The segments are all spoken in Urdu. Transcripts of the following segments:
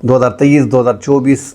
2023, 2024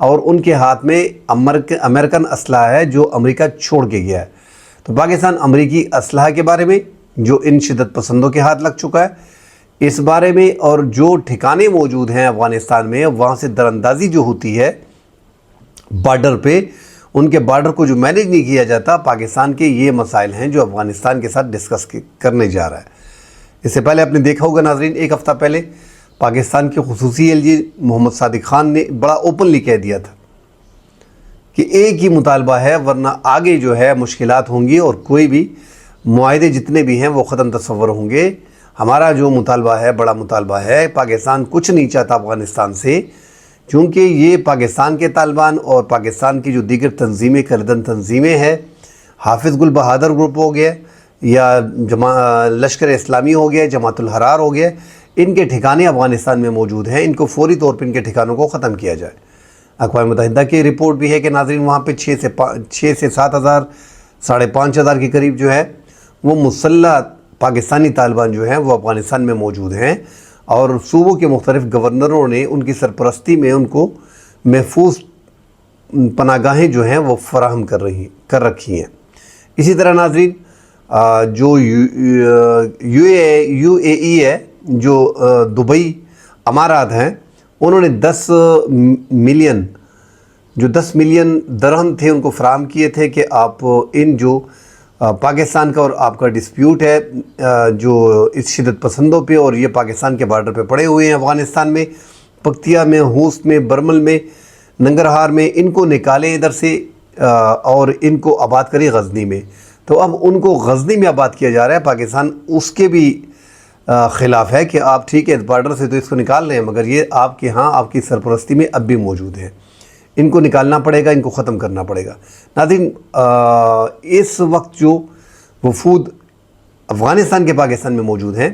اور ان کے ہاتھ میں امریکن اسلحہ ہے جو امریکہ چھوڑ کے گیا ہے۔ تو پاکستان امریکی اسلحہ کے بارے میں جو ان شدت پسندوں کے ہاتھ لگ چکا ہے اس بارے میں، اور جو ٹھکانے موجود ہیں افغانستان میں وہاں سے دراندازی جو ہوتی ہے بارڈر پہ، ان کے بارڈر کو جو مینیج نہیں کیا جاتا، پاکستان کے یہ مسائل ہیں جو افغانستان کے ساتھ ڈسکس کرنے جا رہا ہے۔ اس سے پہلے آپ نے دیکھا ہوگا ناظرین، ایک ہفتہ پہلے پاکستان کے خصوصی ایلچی محمد صادق خان نے بڑا اوپنلی کہہ دیا تھا کہ ایک ہی مطالبہ ہے، ورنہ آگے جو ہے مشکلات ہوں گی اور کوئی بھی معاہدے جتنے بھی ہیں وہ ختم تصور ہوں گے۔ ہمارا جو مطالبہ ہے بڑا مطالبہ ہے، پاکستان کچھ نہیں چاہتا افغانستان سے، چونکہ یہ پاکستان کے طالبان اور پاکستان کی جو دیگر تنظیمیں کردن تنظیمیں ہیں، حافظ گل بہادر گروپ ہو گیا یا لشکر اسلامی ہو گیا، جماعت الحرار ہو گیا، ان کے ٹھکانے افغانستان میں موجود ہیں، ان کو فوری طور پہ ان کے ٹھکانوں کو ختم کیا جائے۔ اقوام متحدہ کی رپورٹ بھی ہے کہ ناظرین وہاں پہ 6 سے 7 ہزار 5.5 ہزار کے قریب جو ہے وہ مسلح پاکستانی طالبان جو ہیں وہ افغانستان میں موجود ہیں، اور صوبوں کے مختلف گورنروں نے ان کی سرپرستی میں ان کو محفوظ پناہ گاہیں جو ہیں وہ فراہم کر رکھی ہیں۔ اسی طرح ناظرین جو یو اے ای ہے، جو دبئی امارات ہیں، انہوں نے 10 ملین درہم تھے ان کو فراہم کیے تھے کہ آپ ان جو پاکستان کا اور آپ کا ڈسپیوٹ ہے جو اس شدت پسندوں پہ، اور یہ پاکستان کے بارڈر پہ پڑے ہوئے ہیں افغانستان میں، پکتیا میں، خوست میں، برمل میں، ننگرہار میں، ان کو نکالیں ادھر سے اور ان کو آباد کریں غزنی میں۔ تو اب ان کو غزنی میں آباد کیا جا رہا ہے، پاکستان اس کے بھی خلاف ہے کہ آپ ٹھیک ہے بارڈر سے تو اس کو نکال رہے ہیں، مگر یہ آپ کے ہاں آپ کی سرپرستی میں اب بھی موجود ہیں، ان کو نکالنا پڑے گا، ان کو ختم کرنا پڑے گا۔ ناظرین اس وقت جو وفود افغانستان کے پاکستان میں موجود ہیں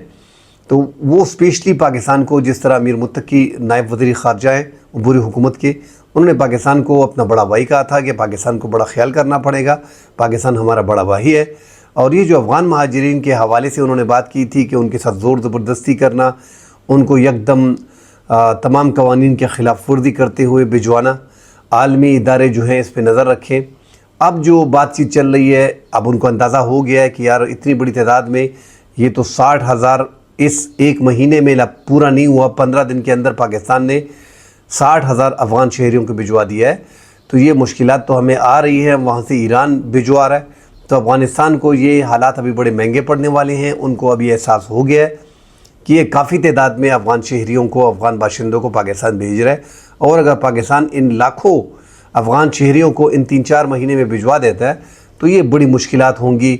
تو وہ اسپیشلی پاکستان کو، جس طرح امیر متقی نائب وزیر خارجہ ہیں عبوری حکومت کے، انہوں نے پاکستان کو اپنا بڑا بھائی کہا تھا کہ پاکستان کو بڑا خیال کرنا پڑے گا، پاکستان ہمارا بڑا بھائی ہے۔ اور یہ جو افغان مہاجرین کے حوالے سے انہوں نے بات کی تھی کہ ان کے ساتھ زور زبردستی کرنا، ان کو یکدم تمام قوانین کے خلاف ورزی کرتے ہوئے بھجوانا، عالمی ادارے جو ہیں اس پہ نظر رکھیں۔ اب جو بات چیت چل رہی ہے، اب ان کو اندازہ ہو گیا ہے کہ یار اتنی بڑی تعداد میں، یہ تو 60,000 اس ایک مہینے میں پورا نہیں ہوا، 15 دن کے اندر پاکستان نے 60,000 افغان شہریوں کو بھجوا دیا ہے۔ تو یہ مشکلات تو ہمیں آ رہی ہیں، وہاں سے ایران بھجوا رہا ہے، تو افغانستان کو یہ حالات ابھی بڑے مہنگے پڑنے والے ہیں۔ ان کو ابھی احساس ہو گیا ہے کہ یہ کافی تعداد میں افغان شہریوں کو، افغان باشندوں کو پاکستان بھیج رہا ہے، اور اگر پاکستان ان لاکھوں افغان شہریوں کو ان 3-4 مہینے میں بھجوا دیتا ہے تو یہ بڑی مشکلات ہوں گی،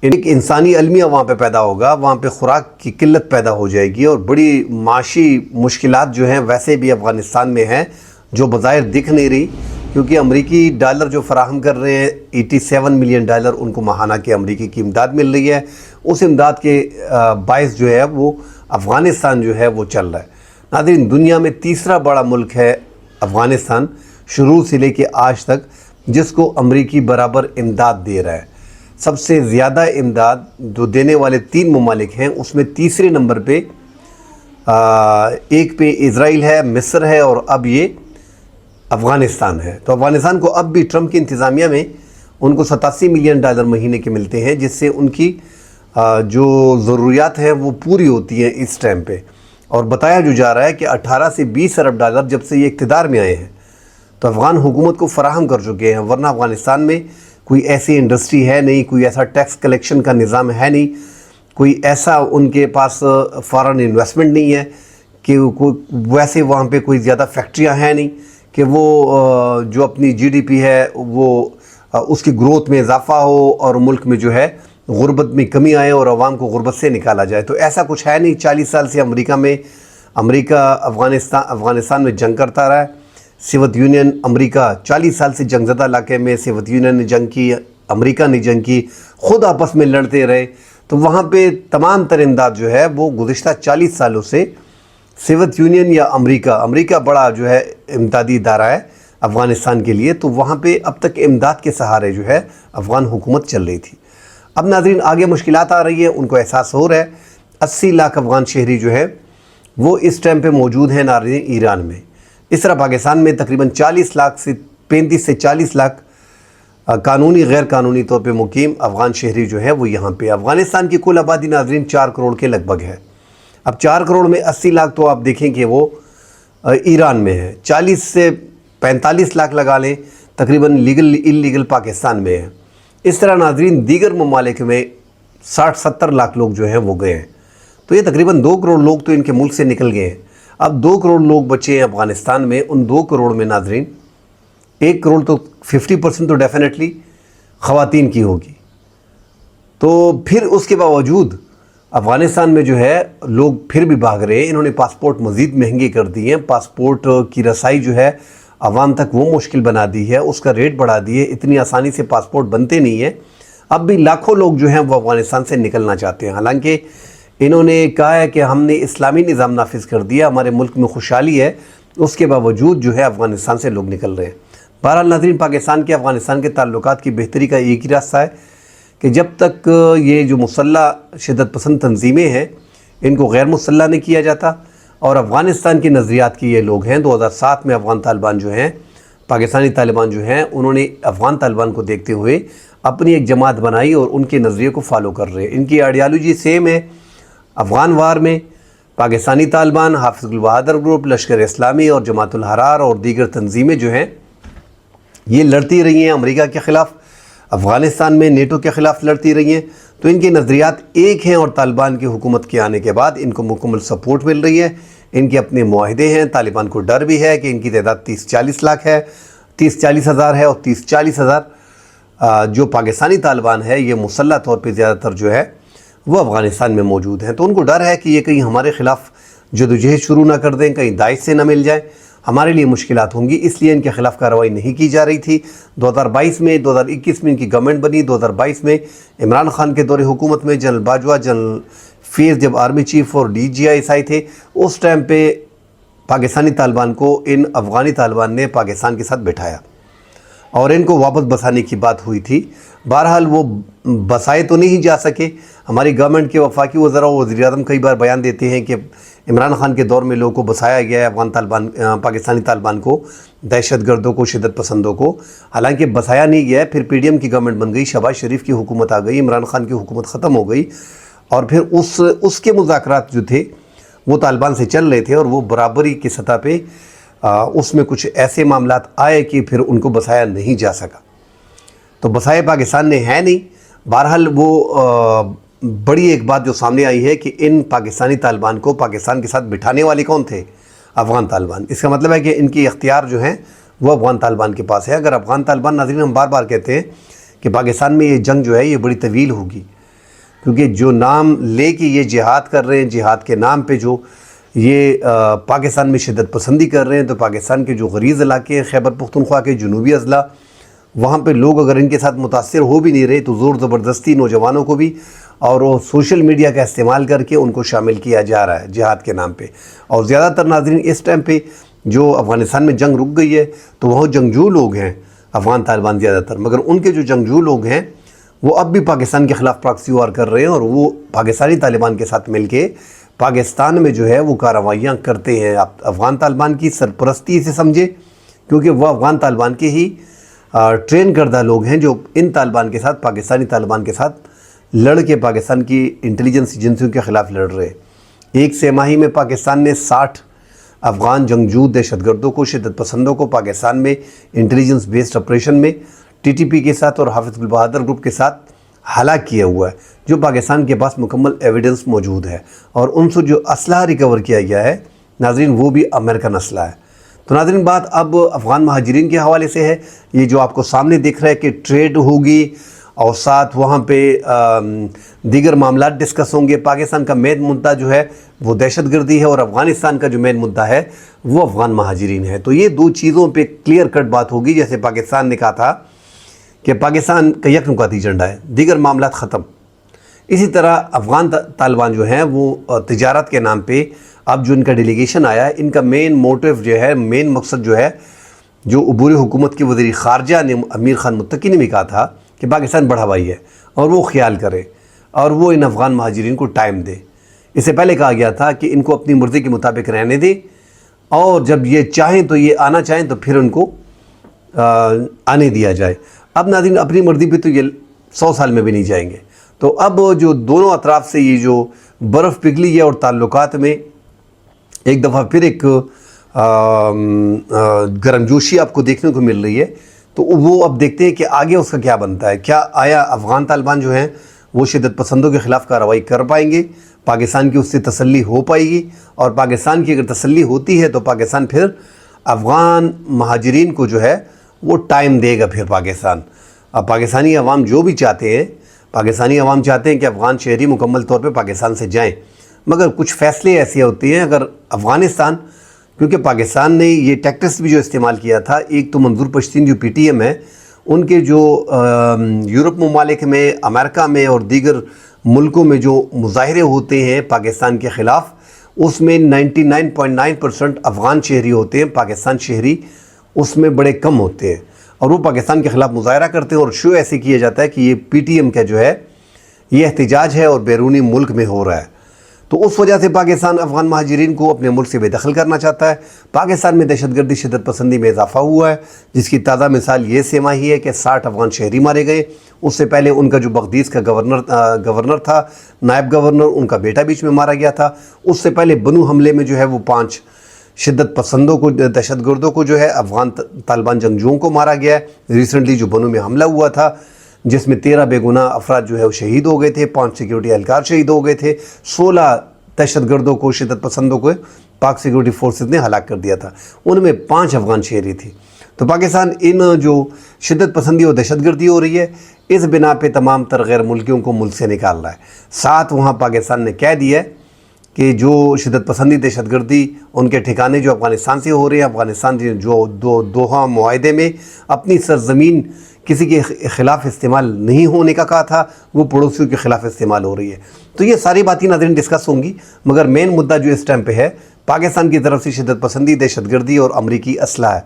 ایک انسانی المیہ وہاں پہ پیدا ہوگا، وہاں پہ خوراک کی قلت پیدا ہو جائے گی، اور بڑی معاشی مشکلات جو ہیں ویسے بھی افغانستان میں ہیں جو بظاہر دکھ نہیں رہی، کیونکہ امریکی ڈالر جو فراہم کر رہے ہیں 87 ملین ڈالر ان کو ماہانہ کی امریکی کی امداد مل رہی ہے، اس امداد کے باعث جو ہے وہ افغانستان جو ہے وہ چل رہا ہے۔ ناظرین دنیا میں تیسرا بڑا ملک ہے افغانستان، شروع سے لے کے آج تک، جس کو امریکی برابر امداد دے رہا ہے۔ سب سے زیادہ امداد جو دینے والے 3 ممالک ہیں اس میں تیسرے نمبر پہ ایک پہ اسرائیل ہے، مصر ہے، اور اب یہ افغانستان ہے۔ تو افغانستان کو اب بھی ٹرمپ کی انتظامیہ میں ان کو 87 ملین ڈالر مہینے کے ملتے ہیں، جس سے ان کی جو ضروریات ہیں وہ پوری ہوتی ہیں اس ٹائم پہ۔ اور بتایا جو جا رہا ہے کہ 18 سے 20 ارب ڈالر جب سے یہ اقتدار میں آئے ہیں تو افغان حکومت کو فراہم کر چکے ہیں، ورنہ افغانستان میں کوئی ایسی انڈسٹری ہے نہیں، کوئی ایسا ٹیکس کلیکشن کا نظام ہے نہیں، کوئی ایسا ان کے پاس فارن انویسٹمنٹ نہیں ہے کہ ویسے وہاں پہ کوئی زیادہ فیکٹریاں ہیں نہیں کہ وہ جو اپنی جی ڈی پی ہے وہ اس کی گروتھ میں اضافہ ہو اور ملک میں جو ہے غربت میں کمی آئے اور عوام کو غربت سے نکالا جائے۔ تو ایسا کچھ ہے نہیں۔ 40 سال سے امریکہ افغانستان میں جنگ کرتا رہا ہے، سوویت یونین امریکہ 40 سال سے جنگ زدہ علاقے میں، سوویت یونین نے جنگ کی، امریکہ نے جنگ کی، خود آپس میں لڑتے رہے، تو وہاں پہ تمام تر امداد جو ہے وہ گزشتہ 40 سالوں سے سوویت یونین یا امریکہ بڑا جو ہے امدادی ادارہ ہے افغانستان کے لیے، تو وہاں پہ اب تک امداد کے سہارے جو ہے افغان حکومت چل رہی تھی۔ اب ناظرین آگے مشکلات آ رہی ہیں، ان کو احساس ہو رہا ہے۔ 80 لاکھ افغان شہری جو ہے وہ اس ٹائم پہ موجود ہیں ناظرین ایران میں۔ اس طرح پاکستان میں تقریباً 40 لاکھ سے 35 سے 40 لاکھ قانونی غیر قانونی طور پہ مقیم افغان شہری جو ہے وہ یہاں پہ. افغانستان کی کل آبادی ناظرین 4 کروڑ کے لگ بھگ ہے. اب 4 کروڑ میں 80 لاکھ تو آپ دیکھیں کہ وہ ایران میں ہے، 40 سے 45 لاکھ لگا لیں تقریباً لیگل انلیگل پاکستان میں ہے. اس طرح ناظرین دیگر ممالک میں 60-70 لاکھ لوگ جو ہیں وہ گئے ہیں. تو یہ تقریباً 2 کروڑ لوگ تو ان کے ملک سے نکل گئے ہیں. اب 2 کروڑ لوگ بچے ہیں افغانستان میں. ان 2 کروڑ میں ناظرین 1 کروڑ تو 50% تو ڈیفینیٹلی خواتین کی ہوگی. تو پھر اس کے باوجود افغانستان میں جو ہے لوگ پھر بھی بھاگ رہے ہیں. انہوں نے پاسپورٹ مزید مہنگے کر دیے ہیں. پاسپورٹ کی رسائی جو ہے عوام تک وہ مشکل بنا دی ہے، اس کا ریٹ بڑھا دیے. اتنی آسانی سے پاسپورٹ بنتے نہیں ہیں. اب بھی لاکھوں لوگ جو ہیں وہ افغانستان سے نکلنا چاہتے ہیں. حالانکہ انہوں نے کہا ہے کہ ہم نے اسلامی نظام نافذ کر دیا، ہمارے ملک میں خوشحالی ہے، اس کے باوجود جو ہے افغانستان سے لوگ نکل رہے ہیں. بہرحال ناظرین، پاکستان کے افغانستان کے تعلقات کی بہتری کا ایک ہی راستہ ہے کہ جب تک یہ جو مسلح شدت پسند تنظیمیں ہیں ان کو غیر مسلح نہیں کیا جاتا، اور افغانستان کے نظریات کے یہ لوگ ہیں. 2007 میں افغان طالبان جو ہیں، پاکستانی طالبان جو ہیں، انہوں نے افغان طالبان کو دیکھتے ہوئے اپنی ایک جماعت بنائی اور ان کے نظریے کو فالو کر رہے ہیں. ان کی آئیڈیالوجی سیم ہے. افغان وار میں پاکستانی طالبان، حافظ البہادر گروپ، لشکر اسلامی اور جماعت الحرار اور دیگر تنظیمیں جو ہیں یہ لڑتی رہی ہیں امریکہ کے خلاف. افغانستان میں نیٹو کے خلاف لڑتی رہی ہیں. تو ان کے نظریات ایک ہیں، اور طالبان کی حکومت کے آنے کے بعد ان کو مکمل سپورٹ مل رہی ہے. ان کے اپنے معاہدے ہیں. طالبان کو ڈر بھی ہے کہ ان کی تعداد 30-40 لاکھ ہے، 30-40 ہزار ہے، اور 30-40 ہزار جو پاکستانی طالبان ہے یہ مسلح طور پہ زیادہ تر جو ہے وہ افغانستان میں موجود ہیں. تو ان کو ڈر ہے کہ یہ کہیں ہمارے خلاف جدوجہد شروع نہ کر دیں، کہیں داعش سے نہ مل جائیں، ہمارے لیے مشکلات ہوں گی. اس لیے ان کے خلاف کارروائی نہیں کی جا رہی تھی. 2022 میں 2021 میں ان کی گورنمنٹ بنی. 2022 میں عمران خان کے دور حکومت میں جنرل باجوہ، جنرل فیض جب آرمی چیف اور DGI آئی تھے، اس ٹائم پہ پاکستانی طالبان کو ان افغانی طالبان نے پاکستان کے ساتھ بٹھایا اور ان کو واپس بسانے کی بات ہوئی تھی. بہرحال وہ بسائے تو نہیں جا سکے. ہماری گورنمنٹ کے وفاقی وزراء و وزیر اعظم کئی بار بیان دیتے ہیں کہ عمران خان کے دور میں لوگوں کو بسایا گیا ہے، افغان طالبان، پاکستانی طالبان کو، دہشت گردوں کو، شدت پسندوں کو. حالانکہ بسایا نہیں گیا ہے. پھر PDM کی گورنمنٹ بن گئی، شہباز شریف کی حکومت آ گئی، عمران خان کی حکومت ختم ہو گئی، اور پھر اس کے مذاکرات جو تھے وہ طالبان سے چل رہے تھے، اور وہ برابری کی سطح پہ اس میں کچھ ایسے معاملات آئے کہ پھر ان کو بسایا نہیں جا سکا. تو بسائے پاکستان نے ہے نہیں. بہرحال وہ بڑی ایک بات جو سامنے آئی ہے کہ ان پاکستانی طالبان کو پاکستان کے ساتھ بٹھانے والے کون تھے؟ افغان طالبان. اس کا مطلب ہے کہ ان کی اختیار جو ہیں وہ افغان طالبان کے پاس ہے. اگر افغان طالبان، ناظرین ہم بار بار کہتے ہیں کہ پاکستان میں یہ جنگ جو ہے یہ بڑی طویل ہوگی، کیونکہ جو نام لے کے یہ جہاد کر رہے ہیں، جہاد کے نام پہ جو یہ پاکستان میں شدت پسندی کر رہے ہیں، تو پاکستان کے جو غریز علاقے ہیں، خیبر پختونخوا کے جنوبی اضلاع، وہاں پہ لوگ اگر ان کے ساتھ متاثر ہو بھی نہیں رہے تو زور زبردستی نوجوانوں کو بھی اور وہ سوشل میڈیا کا استعمال کر کے ان کو شامل کیا جا رہا ہے جہاد کے نام پہ. اور زیادہ تر ناظرین اس ٹائم پہ جو افغانستان میں جنگ رک گئی ہے تو وہاں جنگجو لوگ ہیں افغان طالبان زیادہ تر، مگر ان کے جو جنگجو لوگ ہیں وہ اب بھی پاکستان کے خلاف پراکسی وار کر رہے ہیں، اور وہ پاکستانی طالبان کے ساتھ مل کے پاکستان میں جو ہے وہ کارروائیاں کرتے ہیں. آپ افغان طالبان کی سرپرستی سے سمجھے، کیونکہ وہ افغان طالبان کے ہی ٹرین کردہ لوگ ہیں جو ان طالبان کے ساتھ، پاکستانی طالبان کے ساتھ لڑ کے پاکستان کی انٹیلیجنس ایجنسیوں کے خلاف لڑ رہے ہیں. ایک سہ ماہی میں پاکستان نے 60 افغان جنگجو دہشت گردوں کو، شدت پسندوں کو پاکستان میں انٹیلیجنس بیسڈ آپریشن میں TTP کے ساتھ اور حافظ البہادر گروپ کے ساتھ ہلاک کیا ہوا ہے، جو پاکستان کے پاس مکمل ایویڈنس موجود ہے. اور ان سے جو اسلحہ ریکور کیا گیا ہے ناظرین وہ بھی امریکن اسلحہ ہے. تو ناظرین بات اب افغان مہاجرین کے حوالے سے ہے. یہ جو آپ کو سامنے دکھ رہا ہے کہ ٹریڈ ہوگی اور ساتھ وہاں پہ دیگر معاملات ڈسکس ہوں گے. پاکستان کا مین مدعا جو ہے وہ دہشت گردی ہے، اور افغانستان کا جو مین مدعا ہے وہ افغان مہاجرین ہے. تو یہ دو چیزوں پہ کلیئر کٹ بات ہوگی. جیسے پاکستان نے کہا تھا کہ پاکستان کا یک نکاتی ایجنڈا ہے، دیگر معاملات ختم، اسی طرح افغان طالبان جو ہیں وہ تجارت کے نام پہ اب جو ان کا ڈیلیگیشن آیا ہے، ان کا مین موٹیو جو ہے، مین مقصد جو ہے، جو عبوری حکومت کے وزیر خارجہ نے امیر خان متقی نے بھی کہا تھا کہ پاکستان بڑا بھائی ہے اور وہ خیال کرے اور وہ ان افغان مہاجرین کو ٹائم دے. اس سے پہلے کہا گیا تھا کہ ان کو اپنی مرضی کے مطابق رہنے دے اور جب یہ چاہیں تو یہ آنا چاہیں تو پھر ان کو آنے دیا جائے۔ اب ناظرین اپنی مرضی پہ تو یہ 100 سال میں بھی نہیں جائیں گے۔ تو اب جو دونوں اطراف سے یہ جو برف پگھلی ہے اور تعلقات میں ایک دفعہ پھر ایک گرمجوشی آپ کو دیکھنے کو مل رہی ہے، تو وہ اب دیکھتے ہیں کہ آگے اس کا کیا بنتا ہے۔ کیا آیا افغان طالبان جو ہیں وہ شدت پسندوں کے خلاف کارروائی کر پائیں گے؟ پاکستان کی اس سے تسلی ہو پائے گی؟ اور پاکستان کی اگر تسلی ہوتی ہے تو پاکستان پھر افغان مہاجرین کو جو ہے وہ ٹائم دے گا پھر پاکستان۔ اب پاکستانی عوام جو بھی چاہتے ہیں، پاکستانی عوام چاہتے ہیں کہ افغان شہری مکمل طور پہ پاکستان سے جائیں، مگر کچھ فیصلے ایسے ہوتے ہیں اگر افغانستان، کیونکہ پاکستان نے یہ ٹیکٹس بھی جو استعمال کیا تھا، ایک تو منظور پشتین جو پی ٹی ایم ہے، ان کے جو یورپ ممالک میں، امریکہ میں اور دیگر ملکوں میں جو مظاہرے ہوتے ہیں پاکستان کے خلاف، اس میں 99.9% افغان شہری ہوتے ہیں، پاکستان شہری اس میں بڑے کم ہوتے ہیں، اور وہ پاکستان کے خلاف مظاہرہ کرتے ہیں اور شو ایسے کیا جاتا ہے کہ یہ پی ٹی ایم کا جو ہے یہ احتجاج ہے اور بیرونی ملک میں ہو رہا ہے۔ تو اس وجہ سے پاکستان افغان مہاجرین کو اپنے ملک سے بے دخل کرنا چاہتا ہے۔ پاکستان میں دہشت گردی شدت پسندی میں اضافہ ہوا ہے، جس کی تازہ مثال یہ سہ ماہی ہے کہ 60 افغان شہری مارے گئے۔ اس سے پہلے ان کا جو بغدیس کا گورنر تھا، نائب گورنر، ان کا بیٹا بیچ میں مارا گیا تھا۔ اس سے پہلے بنو حملے میں جو ہے وہ 5 شدت پسندوں کو، دہشت گردوں کو جو ہے افغان طالبان جنگجوؤں کو مارا گیا ہے۔ ریسنٹلی جو بنو میں حملہ ہوا تھا جس میں 13 بے گناہ افراد جو ہے وہ شہید ہو گئے تھے، 5 سیکیورٹی اہلکار شہید ہو گئے تھے، 16 دہشت گردوں کو، شدت پسندوں کو پاک سیکیورٹی فورسز نے ہلاک کر دیا تھا، ان میں 5 افغان شہری تھی۔ تو پاکستان ان جو شدت پسندی اور دہشت گردی ہو رہی ہے اس بنا پہ تمام تر غیر ملکیوں کو ملک سے نکال رہا ہے۔ ساتھ وہاں پاکستان نے کہہ دیا ہے کہ جو شدت پسندی دہشت گردی ان کے ٹھکانے جو افغانستان سے ہو رہے ہیں، افغانستان جو دوحہ معاہدے میں اپنی سرزمین کسی کے خلاف استعمال نہیں ہونے کا کہا تھا، وہ پڑوسیوں کے خلاف استعمال ہو رہی ہے۔ تو یہ ساری باتیں ناظرین ڈسکس ہوں گی، مگر مین مدعا جو اس ٹائم پہ ہے پاکستان کی طرف سے شدت پسندی، دہشت گردی اور امریکی اسلحہ ہے،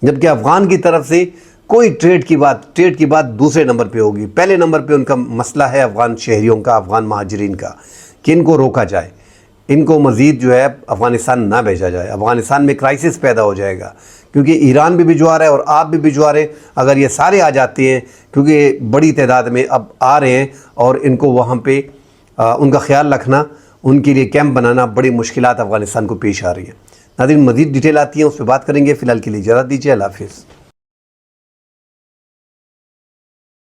جبکہ افغان کی طرف سے کوئی ٹریڈ کی بات دوسرے نمبر پہ ہوگی۔ پہلے نمبر پہ ان کا مسئلہ ہے افغان شہریوں کا، افغان مہاجرین کا، کہ ان کو روکا جائے، ان کو مزید جو ہے افغانستان نہ بھیجا جائے۔ افغانستان میں کرائسس پیدا ہو جائے گا، کیونکہ ایران بھی بھجوا رہا ہے اور آپ بھی بھجوا رہے ہیں۔ اگر یہ سارے آ جاتے ہیں، کیونکہ بڑی تعداد میں اب آ رہے ہیں، اور ان کو وہاں پہ ان کا خیال رکھنا، ان کے لیے کیمپ بنانا، بڑی مشکلات افغانستان کو پیش آ رہی ہیں۔ ناظرین مزید ڈیٹیل آتی ہیں، اس پہ بات کریں گے، فی الحال کے لیے اجازت دیجیے، اللہ حافظ۔